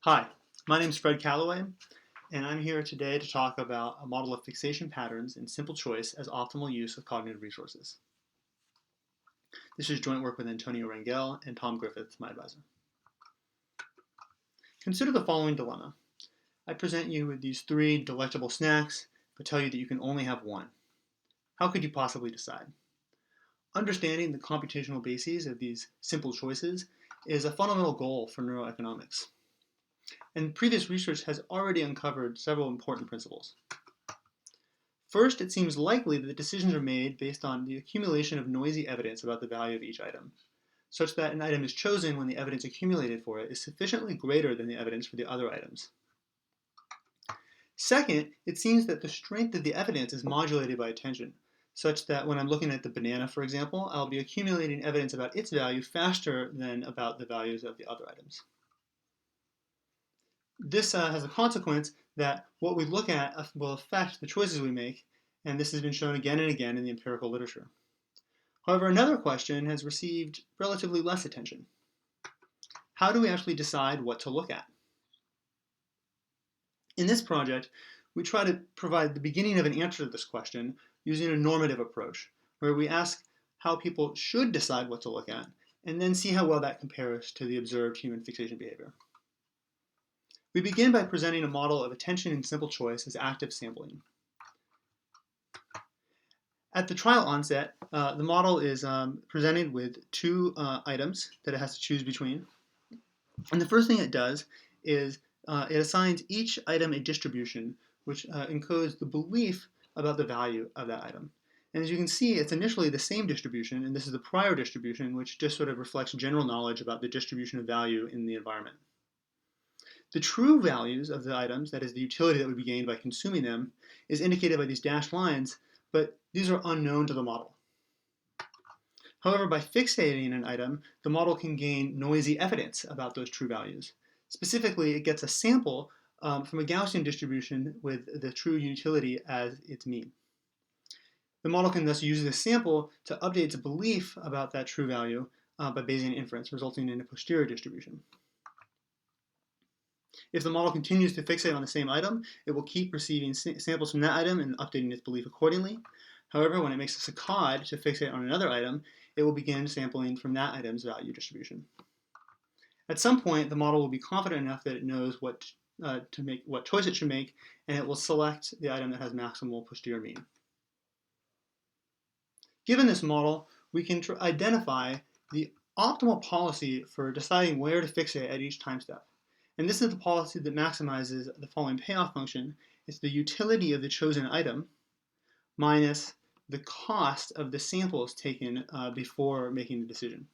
Hi, my name is Fred Callaway, and I'm here today to talk about a model of fixation patterns in simple choice as optimal use of cognitive resources. This is joint work with Antonio Rangel and Tom Griffith, my advisor. Consider the following dilemma. I present you with these three delectable snacks, but tell you that you can only have one. How could you possibly decide? Understanding the computational bases of these simple choices is a fundamental goal for neuroeconomics. And previous research has already uncovered several important principles. First, it seems likely that the decisions are made based on the accumulation of noisy evidence about the value of each item, such that an item is chosen when the evidence accumulated for it is sufficiently greater than the evidence for the other items. Second, it seems that the strength of the evidence is modulated by attention, such that when I'm looking at the banana, for example, I'll be accumulating evidence about its value faster than about the values of the other items. This has a consequence that what we look at will affect the choices we make, and this has been shown again and again in the empirical literature. However, another question has received relatively less attention. How do we actually decide what to look at? In this project, we try to provide the beginning of an answer to this question using a normative approach, where we ask how people should decide what to look at, and then see how well that compares to the observed human fixation behavior. We begin by presenting a model of attention in simple choice as active sampling. At the trial onset, the model is presented with two items that it has to choose between. And the first thing it does is it assigns each item a distribution, which encodes the belief about the value of that item. And as you can see, it's initially the same distribution, and this is the prior distribution, which just sort of reflects general knowledge about the distribution of value in the environment. The true values of the items, that is the utility that would be gained by consuming them, is indicated by these dashed lines, but these are unknown to the model. However, by fixating an item, the model can gain noisy evidence about those true values. Specifically, it gets a sample from a Gaussian distribution with the true utility as its mean. The model can thus use this sample to update its belief about that true value by Bayesian inference, resulting in a posterior distribution. If the model continues to fixate on the same item, it will keep receiving samples from that item and updating its belief accordingly. However, when it makes a saccade to fixate on another item, it will begin sampling from that item's value distribution. At some point, the model will be confident enough that it knows what choice it should make, and it will select the item that has maximal posterior mean. Given this model, we can identify the optimal policy for deciding where to fixate at each time step. And this is the policy that maximizes the following payoff function. It's the utility of the chosen item minus the cost of the samples taken before making the decision.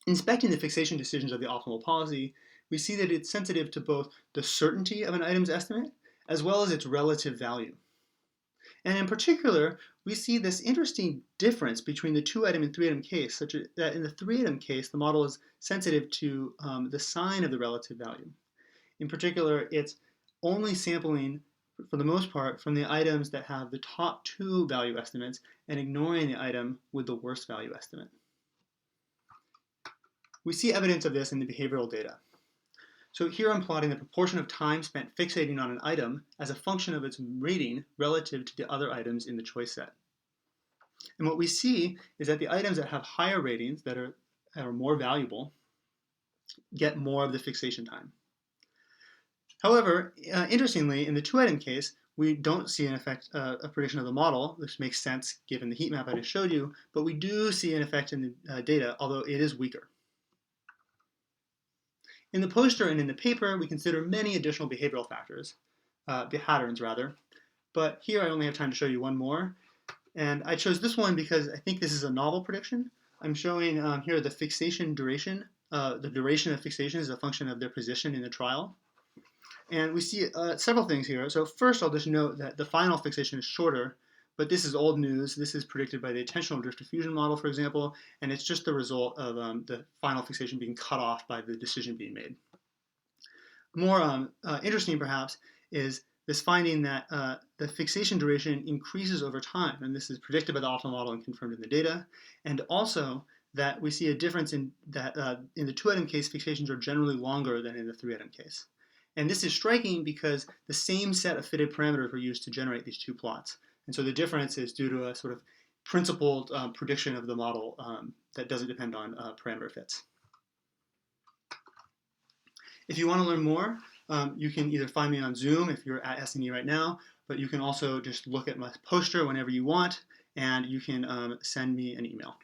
Inspecting the fixation decisions of the optimal policy, we see that it's sensitive to both the certainty of an item's estimate as well as its relative value. And in particular, we see this interesting difference between the 2-item and 3-item case, such that in the 3-item case, the model is sensitive to the sign of the relative value. In particular, it's only sampling, for the most part, from the items that have the top 2 value estimates and ignoring the item with the worst value estimate. We see evidence of this in the behavioral data. So here I'm plotting the proportion of time spent fixating on an item as a function of its rating relative to the other items in the choice set. And what we see is that the items that have higher ratings, that are more valuable, get more of the fixation time. However, interestingly, in the 2-item case, we don't see an effect, a prediction of the model, which makes sense given the heat map I just showed you, but we do see an effect in the data, although it is weaker. In the poster and in the paper, we consider many additional behavioral factors, patterns rather, but here I only have time to show you one more. And I chose this one because I think this is a novel prediction. I'm showing here the fixation duration. The duration of fixation is a function of their position in the trial. And we see several things here. So first, I'll just note that the final fixation is shorter, but this is old news. This is predicted by the attentional drift diffusion model, for example, and it's just the result of the final fixation being cut off by the decision being made. More interesting, perhaps, is this finding that the fixation duration increases over time, and this is predicted by the optimal model and confirmed in the data, and also that we see a difference in that in the 2-item case, fixations are generally longer than in the 3-item case. And this is striking because the same set of fitted parameters were used to generate these two plots. And so the difference is due to a sort of principled prediction of the model that doesn't depend on parameter fits. If you want to learn more, you can either find me on Zoom if you're at SNE right now, but you can also just look at my poster whenever you want, and you can send me an email.